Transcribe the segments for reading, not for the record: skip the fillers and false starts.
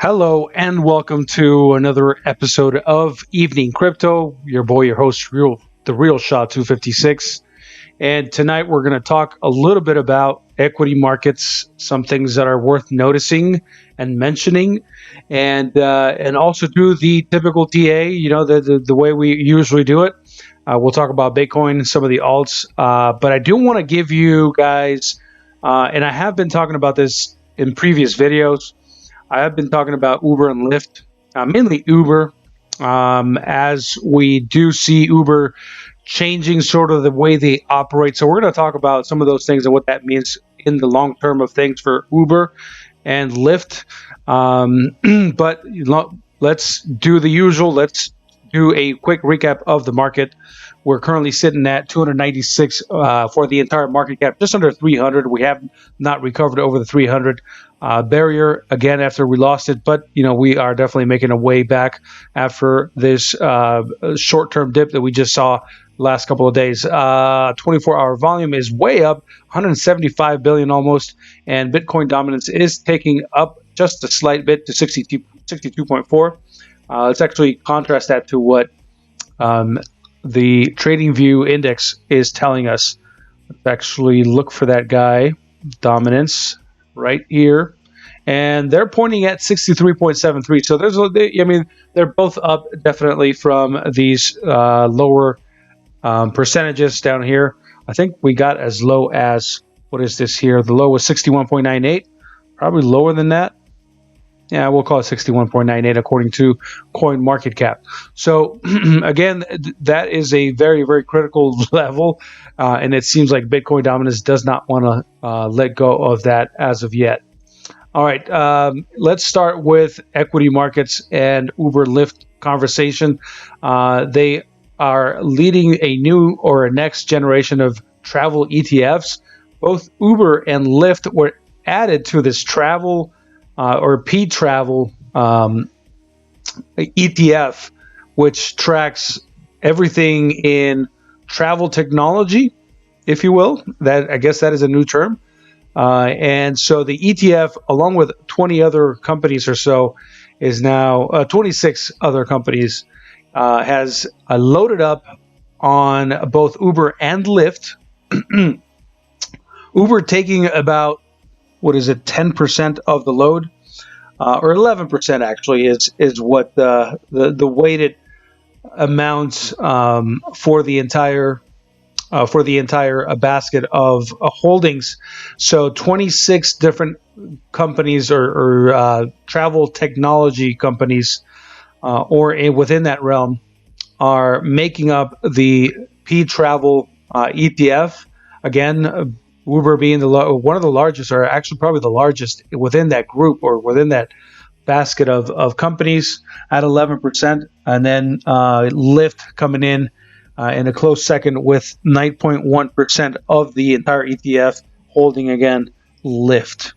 Hello and welcome to another episode of Evening Crypto. Your boy, your host, the real Shaw 256. And tonight we're going to talk a little bit about equity markets, some things that are worth noticing and mentioning, and also do the typical TA. The way we usually do it. We'll talk about Bitcoin, some of the alts, but I do want to give you guys, and I have been talking about this in previous videos. I have been talking about Uber and Lyft, mainly Uber, as we do see Uber changing sort of the way they operate. So we're going to talk about some of those things and what that means in the long term of things for Uber and Lyft. But let's do the usual. Let's do a quick recap of the market. We're currently sitting at 296 for the entire market cap, just under 300. We have not recovered over the 300 barrier again after we lost it, but we are definitely making a way back after this short-term dip that we just saw last couple of days. 24-hour volume is way up, 175 billion almost, and Bitcoin dominance is taking up just a slight bit to 62.4. Let's actually contrast that to what the TradingView index is telling us. Let's actually look for that guy, dominance, right here, and they're pointing at 63.73. So they're both up definitely from these lower percentages down here. I think we got as low as, what is this here? The low was 61.98, probably lower than that. Yeah, we'll call it 61.98 according to Coin Market Cap. So again, that is a very, very critical level, and it seems like Bitcoin dominance does not want to let go of that as of yet. All right, let's start with equity markets and Uber Lyft conversation. They are leading a new or a next generation of travel ETFs. Both Uber and Lyft were added to this travel or P-Travel ETF, which tracks everything in travel technology, if you will. That, I guess, that is a new term. And so the ETF, along with 20 other companies or so, is now 26 other companies, has loaded up on both Uber and Lyft. Uber taking about, 10% of the load, or 11% actually is what the weighted amounts for the entire basket of holdings. So 26 different companies or travel technology companies, within that realm, are making up the P-Travel ETF. Again, Uber being one of the largest, or actually probably the largest within that group or within that basket of companies at 11%, and then Lyft coming in a close second with 9.1% of the entire ETF, holding again Lyft.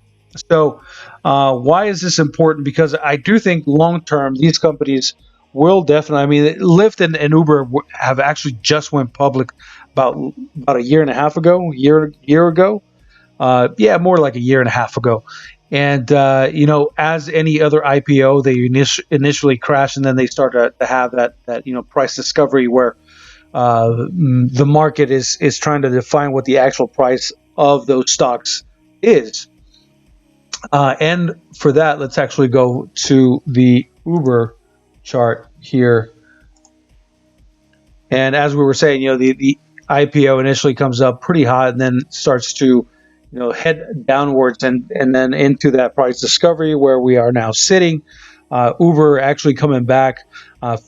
So why is this important? Because I do think long term these companies will definitely, Lyft and Uber have actually just went public about a year and a half ago, year ago. More like a year and a half ago. And, as any other IPO, they initially crash, and then they start to have that price discovery where the market is trying to define what the actual price of those stocks is. And for that, let's actually go to the Uber chart here. And as we were saying, the IPO initially comes up pretty hot and then starts to head downwards and then into that price discovery where we are now sitting. Uber actually coming back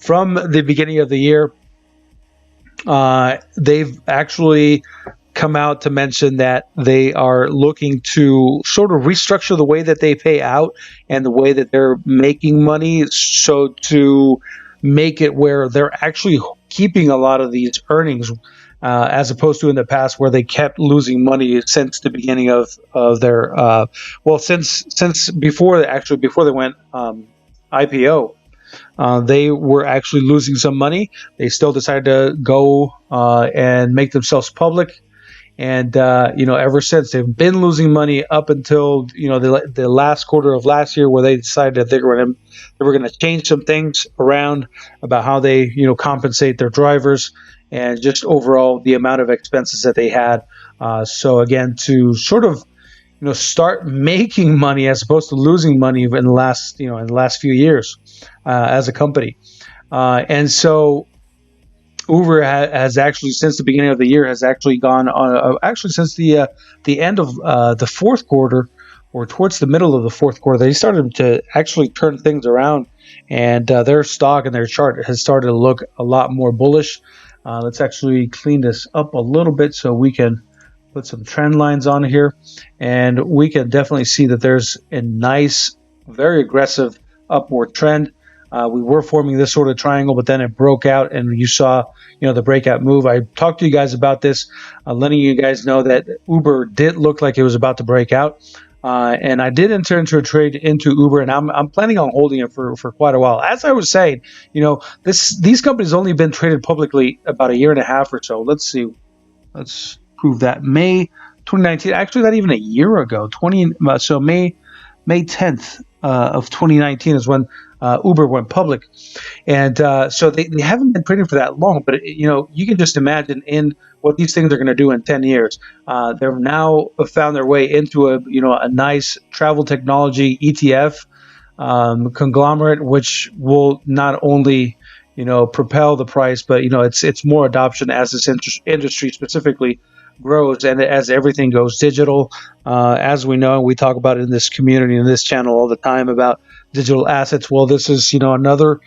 from the beginning of the year. They've actually come out to mention that they are looking to sort of restructure the way that they pay out and the way that they're making money, so to make it where they're actually keeping a lot of these earnings, as opposed to in the past where they kept losing money since the beginning of their since before they went IPO. They were actually losing some money. They still decided to go and make themselves public, And ever since, they've been losing money up until the last quarter of last year, where they decided that they were going to change some things around about how they compensate their drivers, and just overall the amount of expenses that they had. So again, to sort of start making money as opposed to losing money in the last few years as a company. And so Uber has actually, since the beginning of the year, has actually gone on. Actually, since the end of the fourth quarter, or towards the middle of the fourth quarter, they started to actually turn things around, and their stock and their chart has started to look a lot more bullish. Let's actually clean this up a little bit so we can put some trend lines on here, and we can definitely see that there's a nice, very aggressive upward trend. We were forming this sort of triangle, but then it broke out, and you saw, the breakout move. I talked to you guys about this, letting you guys know that Uber did look like it was about to break out, and I did enter into a trade into Uber, and I'm planning on holding it for quite a while. As I was saying, these companies only been traded publicly about a year and a half or so. Let's see, let's prove that. May 2019, actually not even a year ago. So May 10th of 2019 is when Uber went public, and so they haven't been trading for that long. But you can just imagine in what these things are going to do in 10 years. They've now found their way into a nice travel technology ETF conglomerate, which will not only propel the price, but it's more adoption as this industry specifically grows, and as everything goes digital. As we know, we talk about it in this community, in this channel, all the time about digital assets. Well, this is another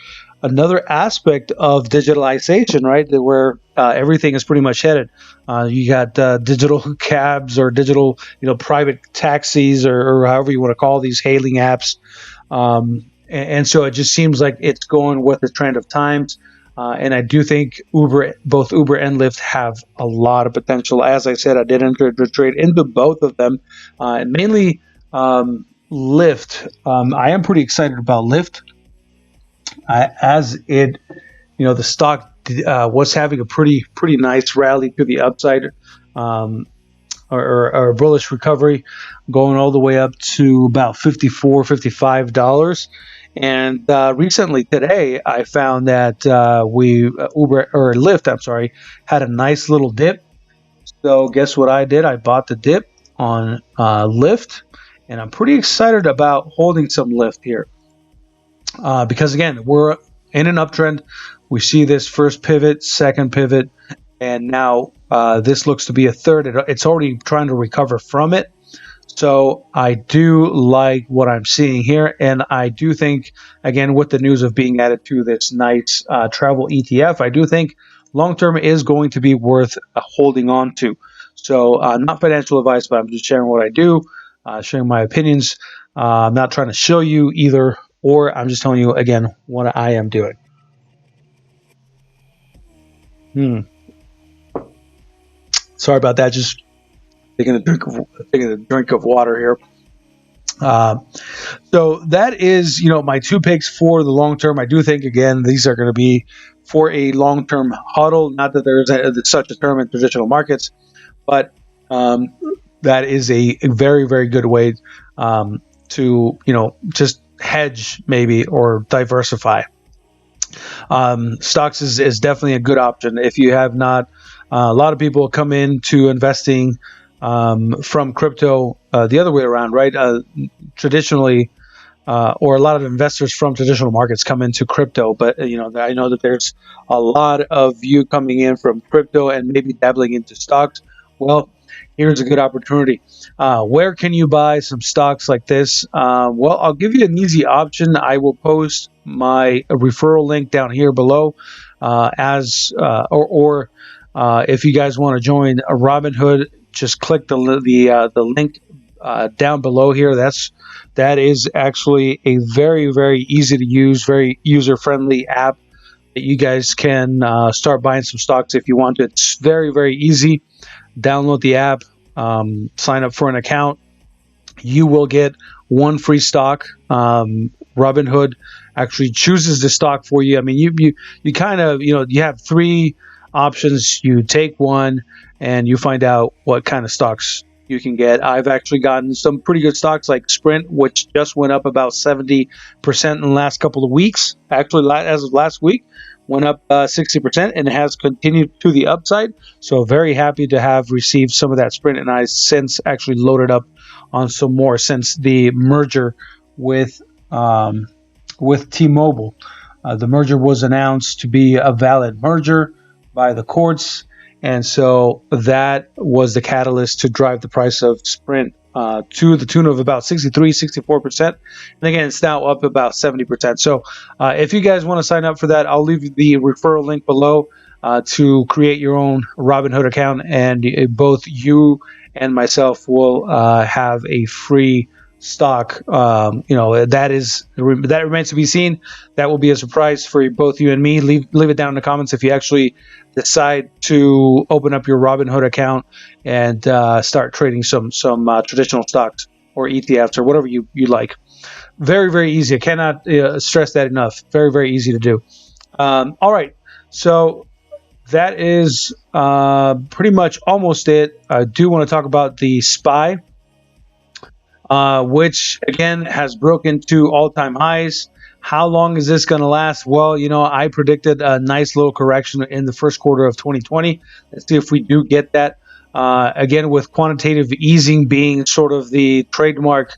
aspect of digitalization, right? Where everything is pretty much headed. You got digital cabs, or digital private taxis, or however you want to call these hailing apps. And so it just seems like it's going with the trend of times. And I do think both Uber and Lyft have a lot of potential. As I said, I did enter the trade into both of them, and mainly Lyft. I am pretty excited about Lyft, as it, the stock was having a pretty nice rally to the upside, or a bullish recovery, going all the way up to about $54, $55. And recently today, I found that Uber, or Lyft, I'm sorry, had a nice little dip. So guess what I did? I bought the dip on Lyft, and I'm pretty excited about holding some Lyft here, because again, we're in an uptrend. We see this first pivot, second pivot, and now this looks to be a third. It's already trying to recover from it. So I do like what I'm seeing here, and I do think, again, with the news of being added to this nice travel ETF, I do think long-term is going to be worth holding on to. So not financial advice, but I'm just sharing what I do, sharing my opinions. I'm not trying to show you either, or I'm just telling you, again, what I am doing. Sorry about that. Just taking a drink of water here. So that is, my two picks for the long term. I do think, again, these are going to be for a long term hodl. Not that there is such a term in traditional markets, but that is a very, very good way to just hedge maybe, or diversify. Stocks is definitely a good option if you have not. A lot of people come into investing from crypto the other way around, right? Traditionally, or a lot of investors from traditional markets come into crypto, but I know that there's a lot of you coming in from crypto and maybe dabbling into stocks. Well, here's a good opportunity. Where can you buy some stocks like this? Well, I'll give you an easy option. I will post my referral link down here below, if you guys want to join a Robinhood, just click the link down below here. That is actually a very, very easy to use, very user friendly app that you guys can start buying some stocks if you want to. It's very, very easy. Download the app, sign up for an account. You will get one free stock. Robinhood actually chooses the stock for you. I mean, you kind of, you have three options. You take one and you find out what kind of stocks you can get. I've actually gotten some pretty good stocks like Sprint, which just went up about 70% in the last couple of weeks. Actually, as of last week, went up 60% and has continued to the upside. So very happy to have received some of that Sprint, and I since actually loaded up on some more since the merger with T-Mobile. The merger was announced to be a valid merger by the courts, and so that was the catalyst to drive the price of Sprint to the tune of about 63, 64%. And again, it's now up about 70%. So if you guys want to sign up for that, I'll leave the referral link below to create your own Robinhood account, and both you and myself will have a free stock. That remains to be seen. That will be a surprise for both you and me. Leave it down in the comments if you actually decide to open up your Robinhood account and start trading some traditional stocks or ETFs or whatever you like. Very, very easy. I cannot stress that enough. Very, very easy to do. All right. So that is pretty much almost it. I do want to talk about the SPY, which again has broken to all-time highs. How long is this going to last? Well, I predicted a nice little correction in the first quarter of 2020. Let's see if we do get that. Again, with quantitative easing being sort of the trademark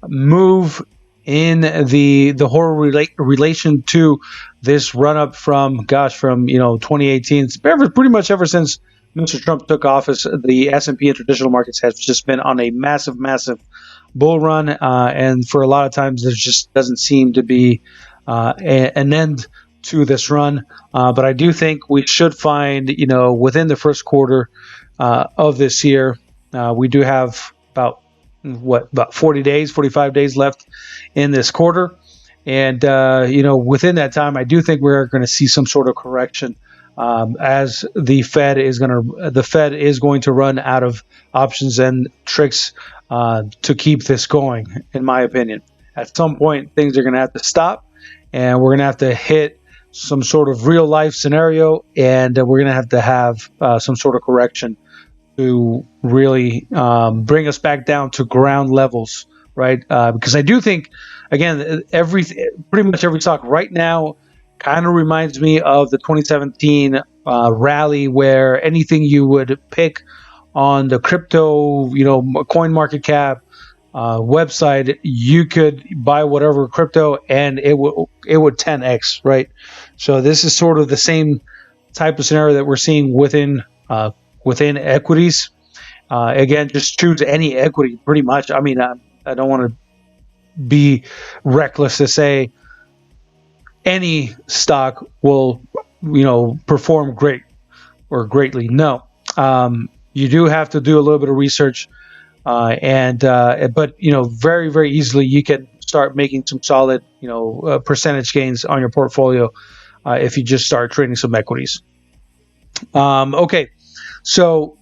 move in the whole relation to this run up from 2018, pretty much ever since Mr. Trump took office, the S&P and traditional markets has just been on a massive bull run, and for a lot of times there just doesn't seem to be an end to this run. But I do think we should find, within the first quarter of this year, we do have about 40 days, 45 days left in this quarter. And, within that time, I do think we're going to see some sort of correction as the Fed is going to run out of options and tricks to keep this going, in my opinion. At some point, things are going to have to stop, and we're going to have to hit some sort of real life scenario, and we're going to have some sort of correction to really bring us back down to ground levels, right? Because I do think, again, pretty much every stock right now kind of reminds me of the 2017 rally, where anything you would pick on the crypto, coin market cap website, you could buy whatever crypto and it would 10x, right? So this is sort of the same type of scenario that we're seeing within equities. Again, just choose any equity, pretty much. I mean, I don't want to be reckless to say any stock will, perform great or greatly. No. You do have to do a little bit of research, but very, very easily you can start making some solid, percentage gains on your portfolio if you just start trading some equities. Okay, so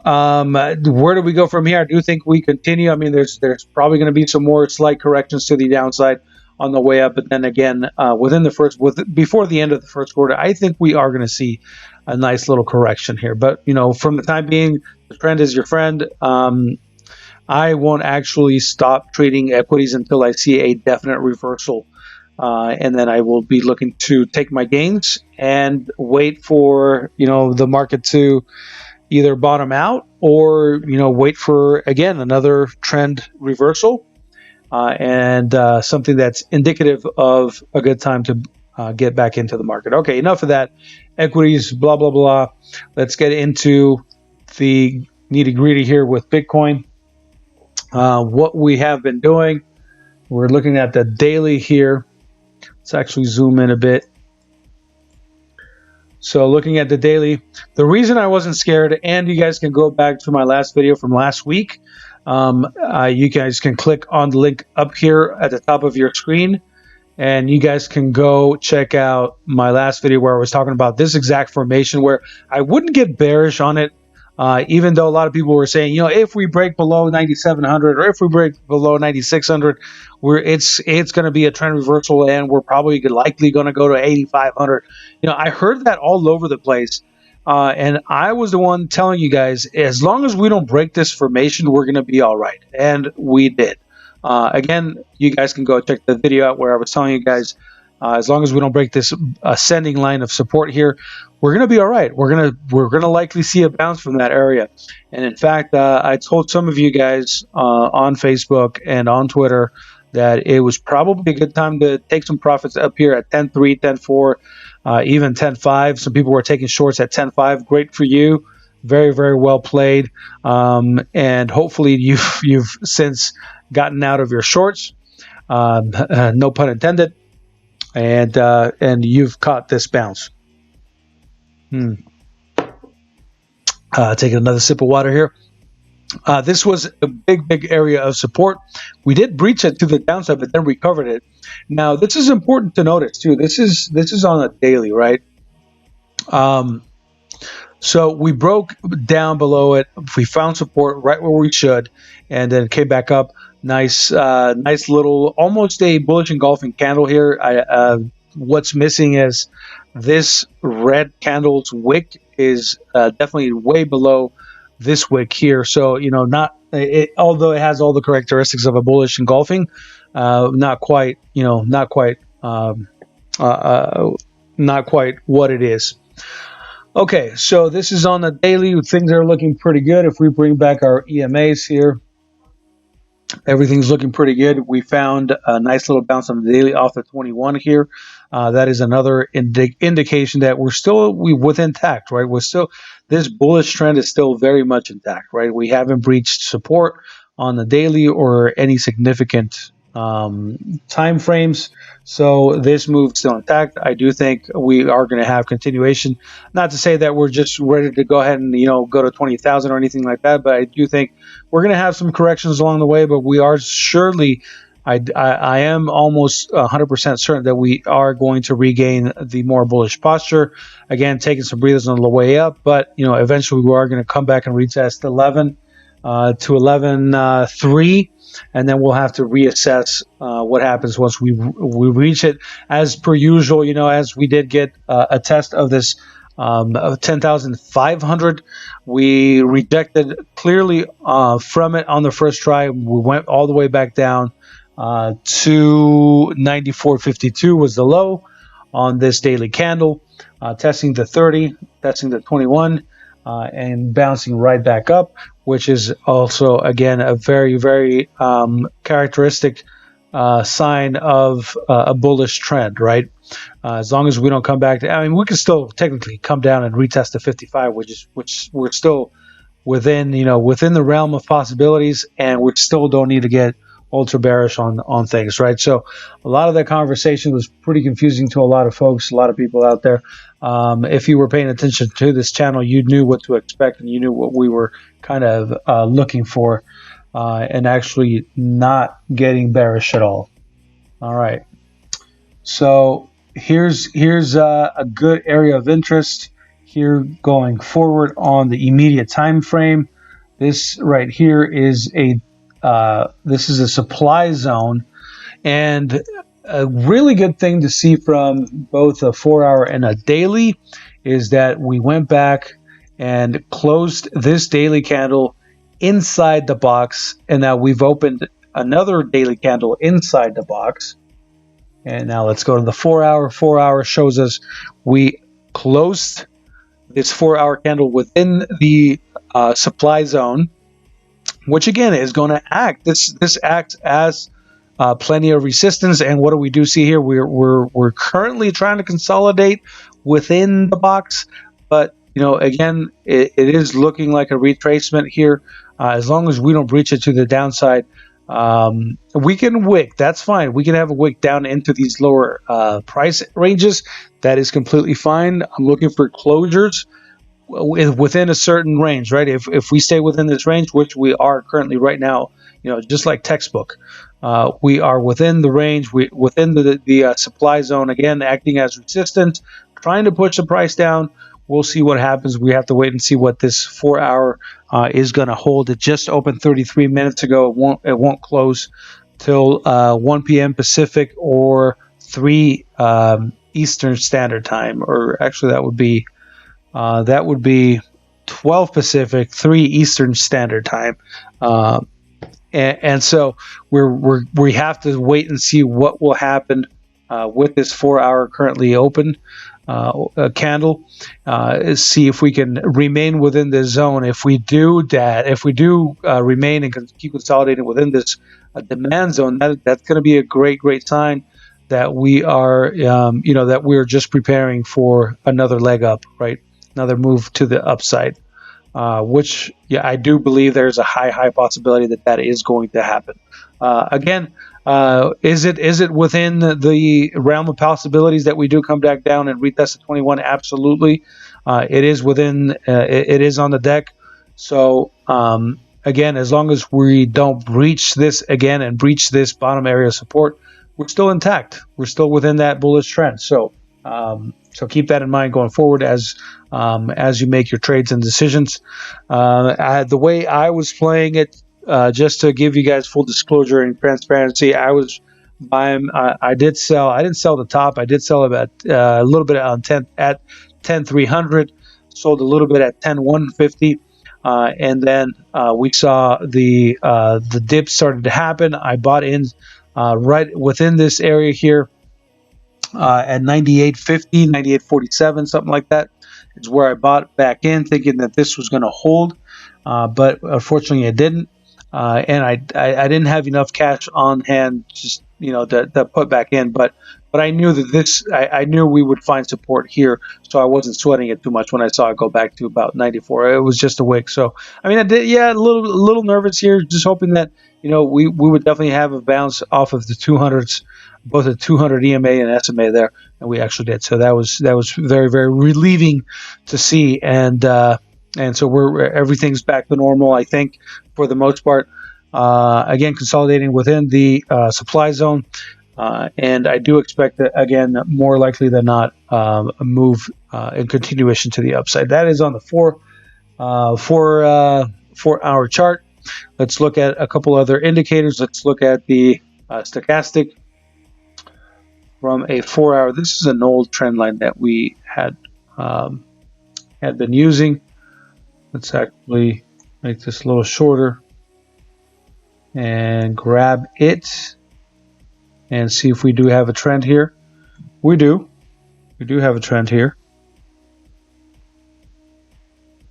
where do we go from here? I do think we continue. I mean, there's probably going to be some more slight corrections to the downside on the way up, but then again, before the end of the first quarter, I think we are going to see a nice little correction here. But from the time being, the trend is your friend. I won't actually stop trading equities until I see a definite reversal, and then I will be looking to take my gains and wait for the market to either bottom out or wait for again another trend reversal. And something that's indicative of a good time to get back into the market. Okay, enough of that. Equities, blah, blah, blah. Let's get into the nitty-gritty here with Bitcoin. What we have been doing, we're looking at the daily here. Let's actually zoom in a bit. So looking at the daily, the reason I wasn't scared, and you guys can go back to my last video from last week. You guys can click on the link up here at the top of your screen, and you guys can go check out my last video where I was talking about this exact formation, where I wouldn't get bearish on it, even though a lot of people were saying, if we break below 9,700 or if we break below 9,600, it's going to be a trend reversal, and we're probably likely going to go to 8,500. I heard that all over the place. and I was the one telling you guys, as long as we don't break this formation, we're going to be all right. And we did. Again, you guys can go check the video out where I was telling you guys, as long as we don't break this ascending line of support here, we're going to be all right. We're gonna likely see a bounce from that area. And in fact, I told some of you guys on Facebook and on Twitter that it was probably a good time to take some profits up here at 10.3, 10.4. Even 10.5. Some people were taking shorts at 10.5. Great for you. Very, very well played. And hopefully you've since gotten out of your shorts. No pun intended. And you've caught this bounce. Taking another sip of water here. This was a big area of support. We did breach it to the downside, but then recovered it. Now, this is important to notice too. This is on a daily, right? So we broke down below it. We found support right where we should, and then came back up. Nice little, almost a bullish engulfing candle here. What's missing is this red candle's wick is definitely way below this wick here. So, although it has all the characteristics of a bullish engulfing, not quite what it is. Okay, so this is on the daily. Things are looking pretty good. If we bring back our EMAs here, everything's looking pretty good. We found a nice little bounce on the daily off the 21 here. That is another indication that we within intact, right? This bullish trend is still very much intact, right? We haven't breached support on the daily or any significant time frames. So this move is still intact. I do think we are going to have continuation. Not to say that we're just ready to go ahead and go to 20,000 or anything like that, but I do think we're going to have some corrections along the way. But we are surely, I am almost 100% certain that we are going to regain the more bullish posture. Again, taking some breathers on the way up, but eventually we are going to come back and retest 11 to 11.3. And then we'll have to reassess what happens once we reach it. As per usual, as we did get a test of this 10,500, we rejected clearly from it on the first try. We went all the way back down to 94.52 was the low on this daily candle, testing the 30, testing the 21, and bouncing right back up, which is also, again, a very, very characteristic sign of a bullish trend, right? As long as we don't come back to, we can still technically come down and retest the 55, which we're still within the realm of possibilities, and we still don't need to get ultra bearish on things, right? So a lot of that conversation was pretty confusing to a lot of folks, a lot of people out there. If you were paying attention to this channel, you knew what to expect, and you knew what we were kind of looking for, and actually not getting bearish at all. All right. So here's a good area of interest here going forward on the immediate time frame. This right here is a supply zone, and a really good thing to see from both a 4-hour and a daily is that we went back and closed this daily candle inside the box, and now we've opened another daily candle inside the box. And now let's go to the 4-hour. 4-hour shows us we closed this 4-hour candle within the supply zone, which again is going to act. This acts as plenty of resistance. And what do we see here? We're currently trying to consolidate within the box, but again, it is looking like a retracement here. As long as we don't breach it to the downside, we can wick. That's fine. We can have a wick down into these lower price ranges. That is completely fine. I'm looking for closures within a certain range, right? If we stay within this range, which we are currently right now, just like textbook, we are within the range, within the supply zone, again, acting as resistance, trying to push the price down. We'll see what happens. We have to wait and see what this 4-hour is going to hold. It just opened 33 minutes ago. It won't close till 1 p.m. Pacific or 3 Eastern Standard Time, or actually that would be That would be 12 Pacific, 3 Eastern Standard Time. And so we have to wait and see what will happen with this 4-hour currently open candle. See if we can remain within this zone. If we do that, if we do remain and keep consolidating within this demand zone, that's going to be a great sign that we are, that we're just preparing for another leg up, right? Another move to the upside. Which I do believe there's a high possibility that is going to happen. Again, is it within the realm of possibilities that we do come back down and retest the 21? Absolutely, it is within. It is on the deck. So again, as long as we don't breach this again and breach this bottom area of support, we're still intact. We're still within that bullish trend. So keep that in mind going forward as you make your trades and decisions. The way I was playing it, just to give you guys full disclosure and transparency, I was buying. I did sell. I didn't sell the top. I did sell about a little bit on 10,300. Sold a little bit at 10,150. And then we saw the dip started to happen. I bought in right within this area here. At 98.50, 98.47, something like that is where I bought back in, thinking that this was going to hold, but unfortunately it didn't. And I didn't have enough cash on hand, just to put back in. But I knew that I knew we would find support here, so I wasn't sweating it too much when I saw it go back to about 94. It was just a wick. So I mean, I did, a little nervous here, just hoping that we would definitely have a bounce off of the 200s. Both a 200 EMA and SMA there, and we actually did. So that was very relieving to see, and so everything's back to normal, I think, for the most part. Again, consolidating within the supply zone, and I do expect that, again, more likely than not, a move in continuation to the upside. That is on the 4-hour chart. Let's look at a couple other indicators. Let's look at the stochastic. From a 4-hour, this is an old trend line that we had been using. Let's actually make this a little shorter and grab it and see if we do have a trend here. We do have a trend here.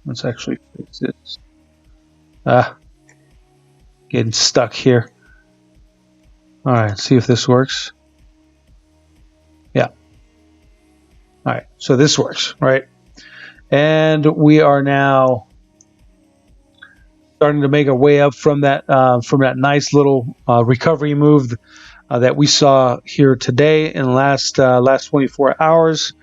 Let's actually fix this. Getting stuck here. All right, see if this works. Yeah. All right, so this works, right? And we are now starting to make our way up from that nice little recovery move that we saw here today in the last 24 hours.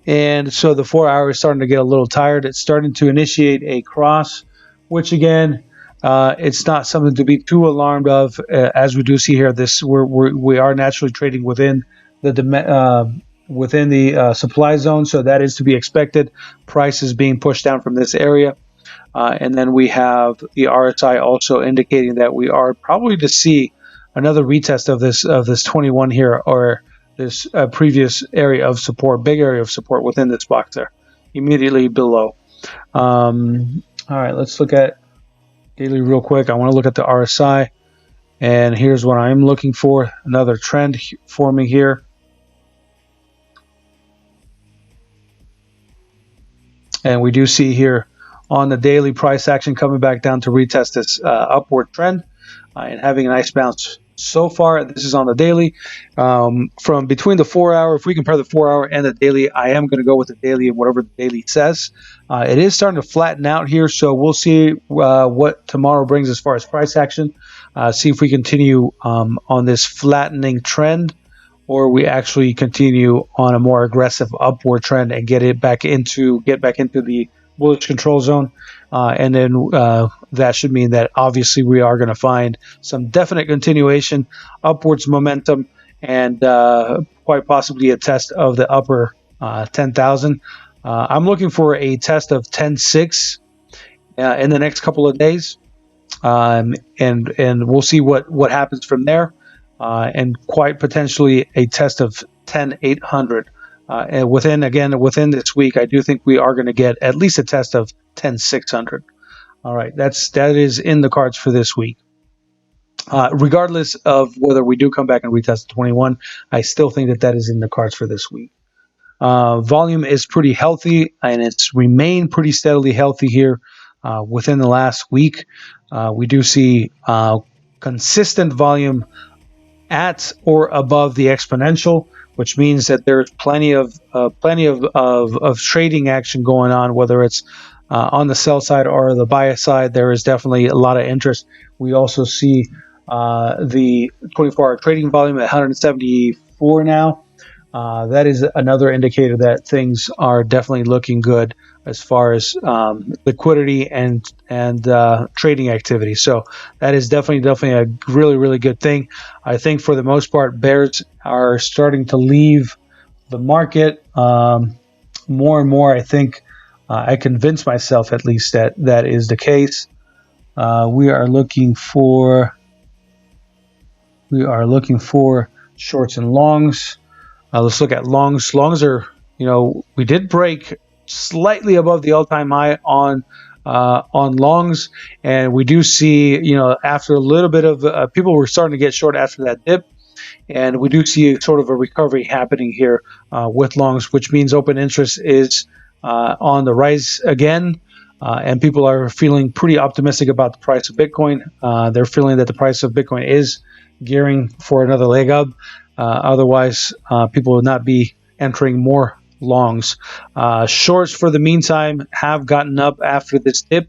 And so the 4-hour is starting to get a little tired. It's starting to initiate a cross, which again, it's not something to be too alarmed of. As we do see here, we are naturally trading within the supply zone, so that is to be expected. Price is being pushed down from this area, and then we have the RSI also indicating that we are probably to see another retest of this 21 here, or this previous area of support, big area of support within this box there, immediately below. All right, let's look at daily real quick. I want to look at the RSI, and here's what I'm looking for: another trend forming here. And we do see here on the daily price action coming back down to retest this upward trend and having a nice bounce so far. This is on the daily. From between the 4-hour, if we compare the 4-hour and the daily, I am going to go with the daily and whatever the daily says. It is starting to flatten out here, so we'll see what tomorrow brings as far as price action. See if we continue on this flattening trend, or we actually continue on a more aggressive upward trend and get back into the bullish control zone. And then that should mean that obviously we are going to find some definite continuation, upwards momentum, and quite possibly a test of the upper 10,000. I'm looking for a test of 10.6 in the next couple of days. And we'll see what happens from there. And quite potentially a test of 10,800 And within this week, I do think we are going to get at least a test of 10,600. All right, that is in the cards for this week. Regardless of whether we do come back and retest 21, I still think that is in the cards for this week. Volume is pretty healthy, and it's remained pretty steadily healthy here within the last week. We do see consistent volume at or above the exponential, which means that there's plenty of trading action going on, whether it's on the sell side or the buy side. There is definitely a lot of interest. We also see the 24-hour trading volume at 174 now. That is another indicator that things are definitely looking good as far as liquidity and trading activity. So that is definitely a really, really good thing. I think for the most part, bears are starting to leave the market more and more. I think I convinced myself at least that is the case. We are looking for shorts and longs. Let's look at longs. Longs are, we did break slightly above the all-time high on longs, and we do see, after a little bit of people were starting to get short after that dip, and we do see sort of a recovery happening here with longs, which means open interest is on the rise again. And people are feeling pretty optimistic about the price of Bitcoin. They're feeling that the price of Bitcoin is gearing for another leg up. Otherwise, people will not be entering more longs. Shorts, for the meantime, have gotten up after this dip.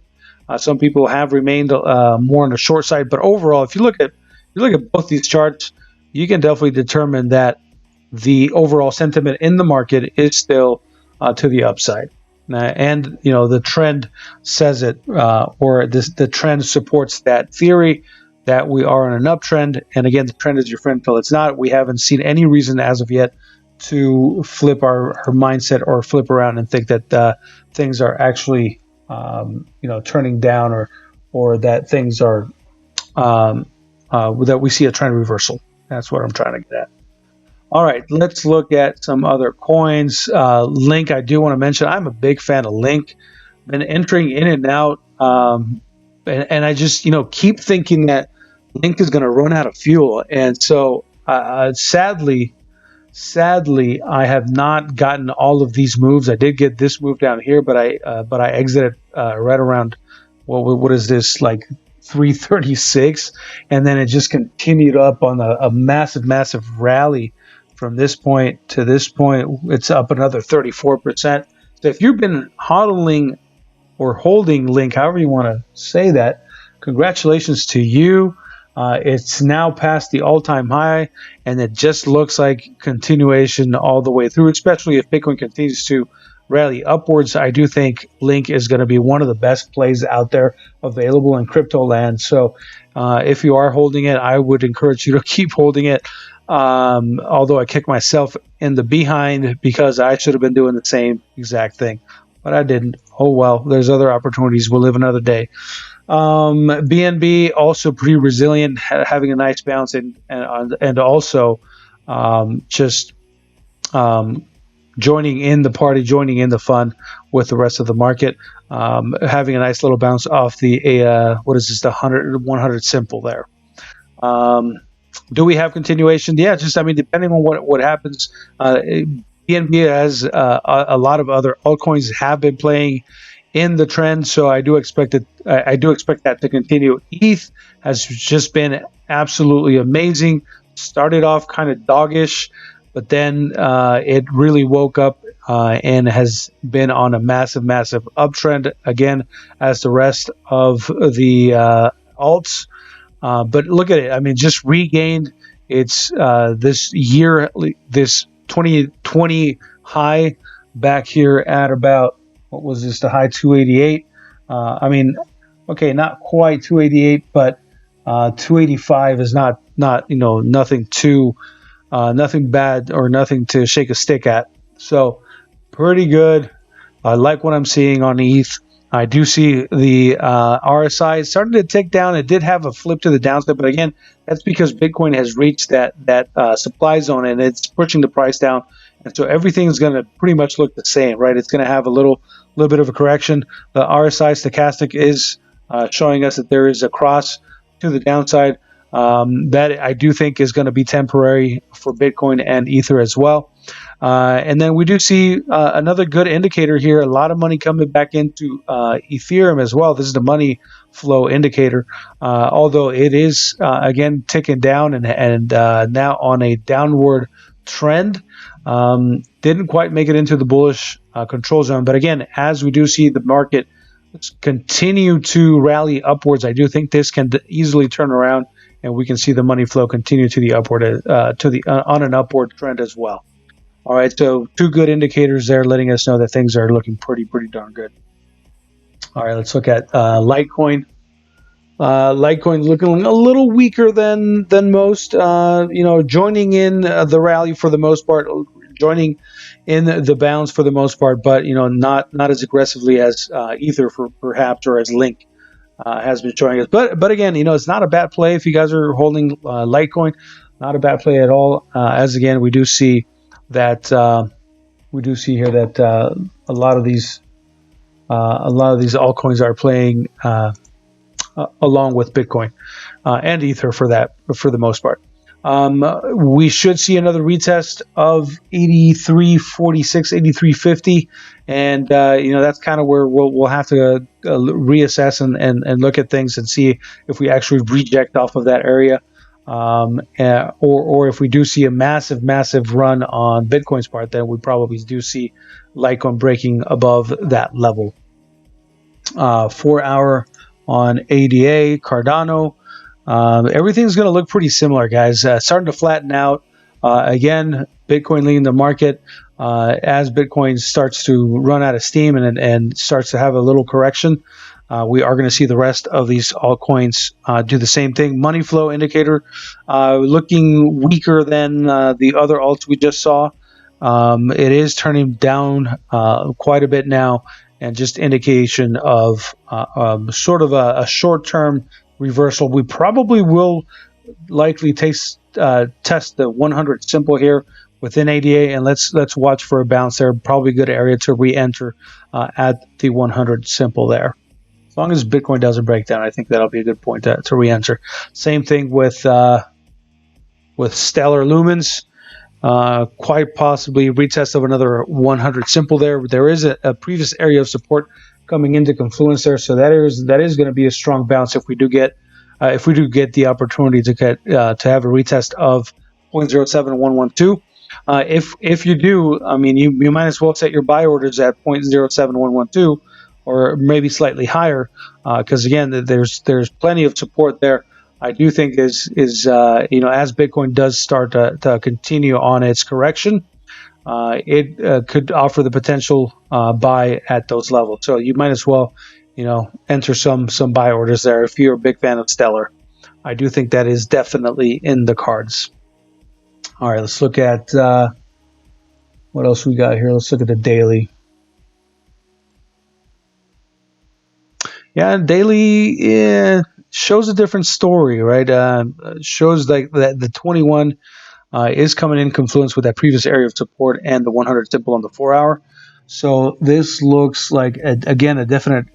Some people have remained more on the short side, but overall, if you look at both these charts, you can definitely determine that the overall sentiment in the market is still to the upside. And the trend says it, or the trend supports that theory that we are on an uptrend. And again, the trend is your friend till it's not. We haven't seen any reason as of yet to flip our mindset or flip around and think that things are actually turning down, or that things are that we see a trend reversal. That's what I'm trying to get at. All right, let's look at some other coins. Link, I do want to mention, I'm a big fan of Link. Been entering in and out, and I just keep thinking that Link is going to run out of fuel, and so sadly, I have not gotten all of these moves. I did get this move down here, but I exited right around what is this, like 336, and then it just continued up on a massive rally. From this point to this point, it's up another 34%. So if you've been hodling or holding Link, however you want to say that, congratulations to you. It's now past the all-time high, and it just looks like continuation all the way through, especially if Bitcoin continues to rally upwards. I do think Link is going to be one of the best plays out there available in crypto land. So if you are holding it, I would encourage you to keep holding it. Although I kick myself in the behind because I should have been doing the same exact thing, but I didn't. Oh well, there's other opportunities. We'll live another day. BNB also pretty resilient, having a nice bounce, and also joining in the party, joining in the fun with the rest of the market, having a nice little bounce off the the 100 simple there. Do we have continuation? Yeah, depending on what happens. BNB has a lot of other altcoins have been playing in the trend, so I do expect it. I do expect that to continue. ETH has just been absolutely amazing. Started off kind of doggish, but then it really woke up and has been on a massive uptrend again, as the rest of the alts. But look at it. Just regained its this 2020 high back here at about, what was this, the high 288. Okay, not quite 288, but 285 is not nothing bad or nothing to shake a stick at. So pretty good. I like what I'm seeing on ETH. I do see the RSI starting to tick down. It did have a flip to the downside, but again, that's because Bitcoin has reached that supply zone and it's pushing the price down. And so everything's going to pretty much look the same, right? It's going to have a little bit of a correction. The RSI stochastic is showing us that there is a cross to the downside. That I do think is going to be temporary for Bitcoin and Ether as well. And then we do see another good indicator here, a lot of money coming back into Ethereum as well. This is the money flow indicator, although it is, again, ticking down and now on a downward trend. Didn't quite make it into the bullish control zone. But again, as we do see the market continue to rally upwards, I do think this can easily turn around and we can see the money flow continue to the upward, on an upward trend as well. All right, so two good indicators there, letting us know that things are looking pretty darn good. All right, let's look at Litecoin. Litecoin's looking a little weaker than most. Joining in the rally for the most part, joining in the bounce for the most part, but not as aggressively as Ether perhaps, or as Link has been showing us. But again, it's not a bad play if you guys are holding Litecoin. Not a bad play at all. As again, we do see that here that a lot of these altcoins are playing along with Bitcoin and Ether for the most part. We should see another retest of 83.46, 83.50, and that's kind of where we'll have to reassess and look at things and see if we actually reject off of that area. Or if we do see a massive run on Bitcoin's part, then we probably do see Litecoin breaking above that level. 4 hour on ADA, Cardano. Everything's going to look pretty similar, guys. Starting to flatten out. Again, Bitcoin leading the market as Bitcoin starts to run out of steam and starts to have a little correction. We are going to see the rest of these altcoins do the same thing. Money flow indicator looking weaker than the other alts we just saw. It is turning down quite a bit now, and just indication of sort of a short-term reversal. We probably will likely test the 100 simple here within ADA, and let's watch for a bounce there. Probably a good area to re-enter at the 100 simple there. As long as Bitcoin doesn't break down, I think that'll be a good point to re-enter. Same thing with Stellar Lumens. Quite possibly retest of another 100 simple there. There is a previous area of support coming into confluence there, so that is going to be a strong bounce if we do get the opportunity to have a retest of 0.07112. If you do, I mean, you might as well set your buy orders at 0.07112 or maybe slightly higher, because again, there's plenty of support there. I do think as Bitcoin does start to continue on its correction, it could offer the potential buy at those levels. So you might as well, enter some buy orders there if you're a big fan of Stellar. I do think that is definitely in the cards. All right, let's look at what else we got here. Let's look at the daily. Yeah, daily shows a different story, right? Shows like that the 21 is coming in confluence with that previous area of support and the 100 simple on the 4 hour. So this looks like a definite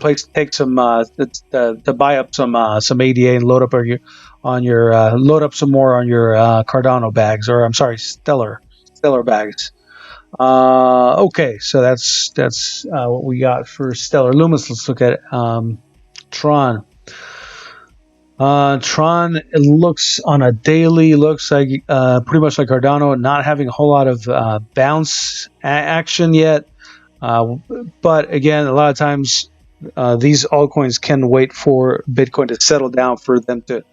place to take some to buy up some ADA and load up load up some more on your Cardano bags, or I'm sorry, Stellar bags. Okay, so that's what we got for Stellar Lumens. Let's look at Tron. Tron, it looks on a daily, looks like pretty much like Cardano, not having a whole lot of bounce action yet. But again, a lot of times these altcoins can wait for Bitcoin to settle down for them to,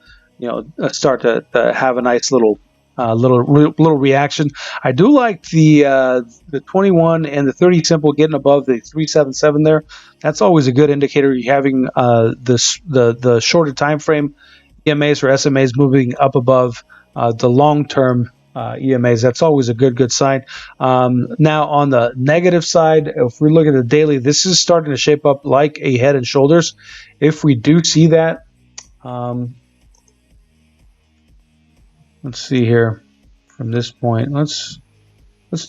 start to have a nice little reaction. I do like the 21 and the 30 simple getting above the 377 there. That's always a good indicator. You're having the shorter time frame EMAs or SMAs moving up above the long term EMAs. That's always a good sign. Now on the negative side, if we look at the daily, this is starting to shape up like a head and shoulders. If we do see that, let's see here from this point. Let's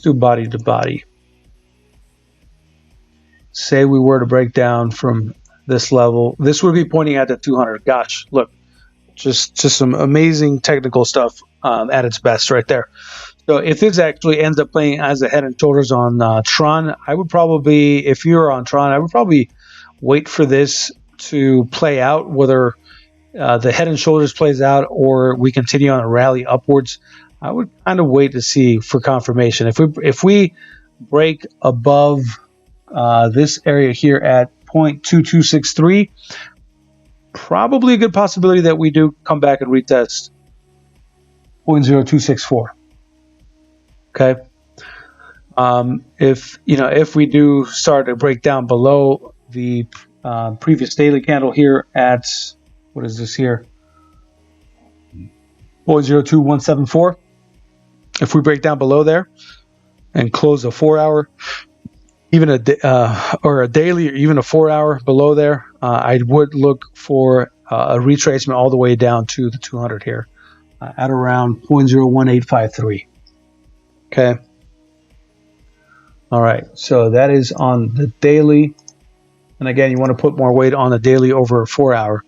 do body to body. Say we were to break down from this level, this would be pointing at the 200. Gosh, look, just some amazing technical stuff at its best right there. So if this actually ends up playing as a head and shoulders on Tron, I would probably, if you were on Tron, I would probably wait for this to play out, whether the head and shoulders plays out or we continue on a rally upwards. I would kind of wait to see for confirmation. If we break above this area here at 0.2263, probably a good possibility that we do come back and retest 0.0264. Okay. If we do start to break down below the previous daily candle here at, what is this here, 0.02174, if we break down below there and close a 4 hour, even a daily, or even a 4 hour below there, I would look for a retracement all the way down to the 200 here at around 0.01853. Okay. All right. So that is on the daily. And again, you want to put more weight on the daily over a 4 hour.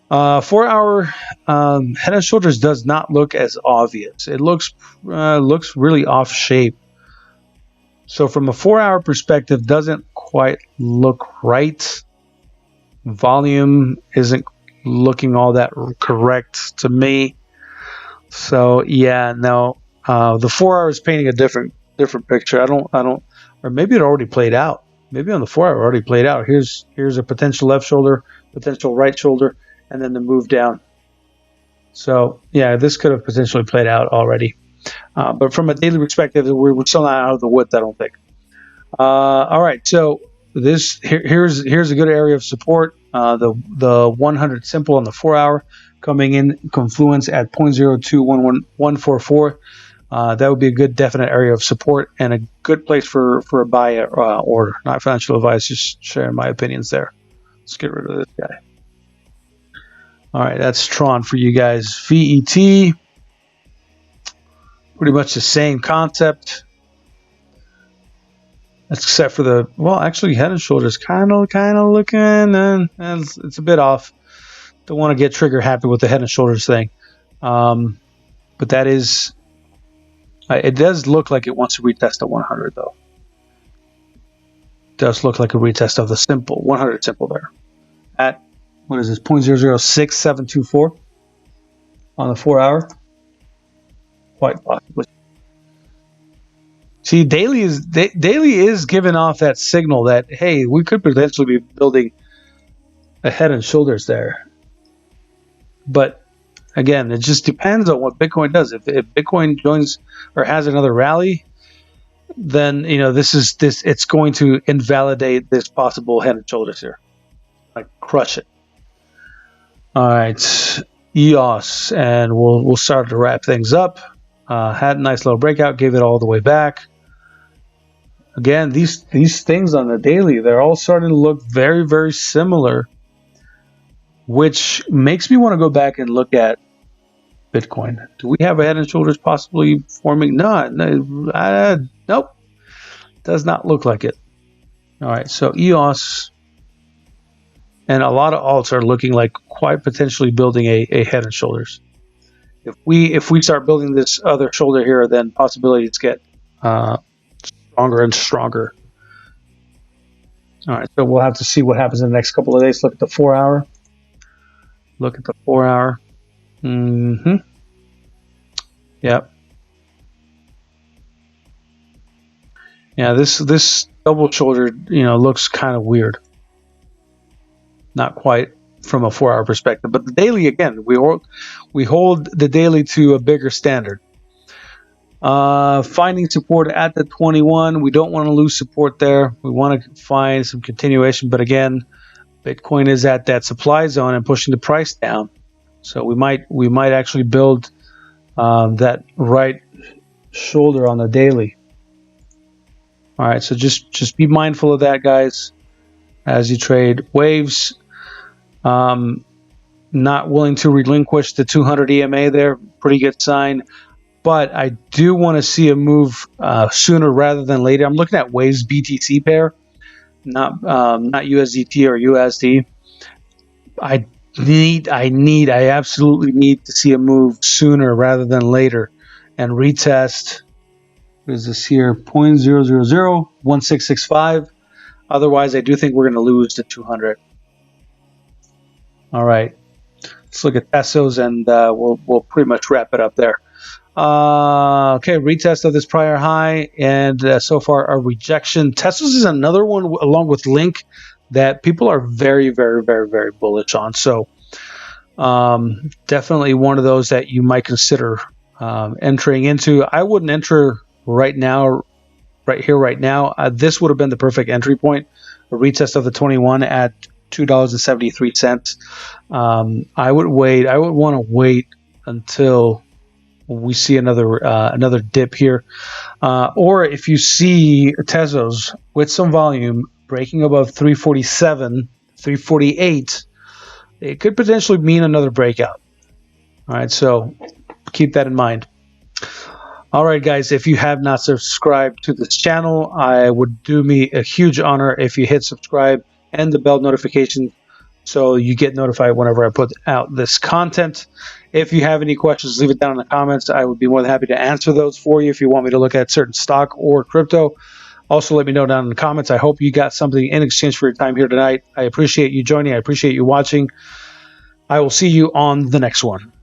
4 hour head and shoulders does not look as obvious. It looks really off shape. So from a 4 hour perspective, doesn't quite look right. Volume isn't looking all that correct to me. So yeah, no. The 4 hour is painting a different picture. I don't, or maybe it already played out. Maybe on the 4 hour already played out. Here's a potential left shoulder, potential right shoulder, and then the move down. So yeah, this could have potentially played out already. But from a daily perspective, we're still not out of the woods, I don't think. All right, so here's a good area of support. The 100 simple on the 4 hour coming in confluence at 0.0211144. That would be a good definite area of support and a good place for a buy order. Not financial advice, just sharing my opinions there. Let's get rid of this guy. All right, that's Tron for you guys. VET, pretty much the same concept, except for the, well, actually head and shoulders kind of looking, and it's a bit off. Don't want to get trigger happy with the head and shoulders thing, but that is, it does look like it wants to retest the 100 though. It does look like a retest of the simple 100 simple there at, what is this, 0.006724 on the 4 hour. Quite possibly. See, daily is giving off that signal that, hey, we could potentially be building a head and shoulders there. But again, it just depends on what Bitcoin does. If Bitcoin joins or has another rally, then it's going to invalidate this possible head and shoulders here. Like crush it. All right, EOS, and we'll start to wrap things up. Had a nice little breakout, gave it all the way back. Again, these things on the daily, they're all starting to look very, very similar, which makes me want to go back and look at Bitcoin. Do we have a head and shoulders possibly forming? Nope. Does not look like it. All right, so EOS and a lot of alts are looking like quite potentially building a head and shoulders. If we start building this other shoulder here, then possibilities get stronger and stronger. All right, so we'll have to see what happens in the next couple of days. Look at the 4 hour. Look at the 4 hour. Yep. Yeah, this double shoulder, looks kind of weird. Not quite from a 4 hour perspective, but the daily, again, we hold the daily to a bigger standard. Finding support at the 21. We don't want to lose support there. We want to find some continuation, but again, Bitcoin is at that supply zone and pushing the price down. So we might actually build that right shoulder on the daily. All right, so just be mindful of that, guys, as you trade waves. Not willing to relinquish the 200 EMA there. Pretty good sign. But I do want to see a move sooner rather than later. I'm looking at waves BTC pair, not USDT or USD. I absolutely need to see a move sooner rather than later, and retest. What is this here? 0.0001665. Otherwise, I do think we're going to lose the 200. All right, let's look at Tezos, and we'll pretty much wrap it up there. Okay, retest of this prior high, and so far a rejection. Tezos is another one, along with Link, that people are very, very, very, very bullish on. So definitely one of those that you might consider entering into. I wouldn't enter right now, right here, right now. This would have been the perfect entry point. A retest of the 21 at $2.73. I would wait. I would want to wait until we see another dip here, or if you see Tezos with some volume breaking above 347, 348, it could potentially mean another breakout. All right, so keep that in mind. All right, guys, if you have not subscribed to this channel, I would do me a huge honor if you hit subscribe and the bell notification so you get notified whenever I put out this content. If you have any questions, leave it down in the comments. I would be more than happy to answer those for you if you want me to look at certain stock or crypto. Also, let me know down in the comments. I hope you got something in exchange for your time here tonight. I appreciate you joining. I appreciate you watching. I will see you on the next one.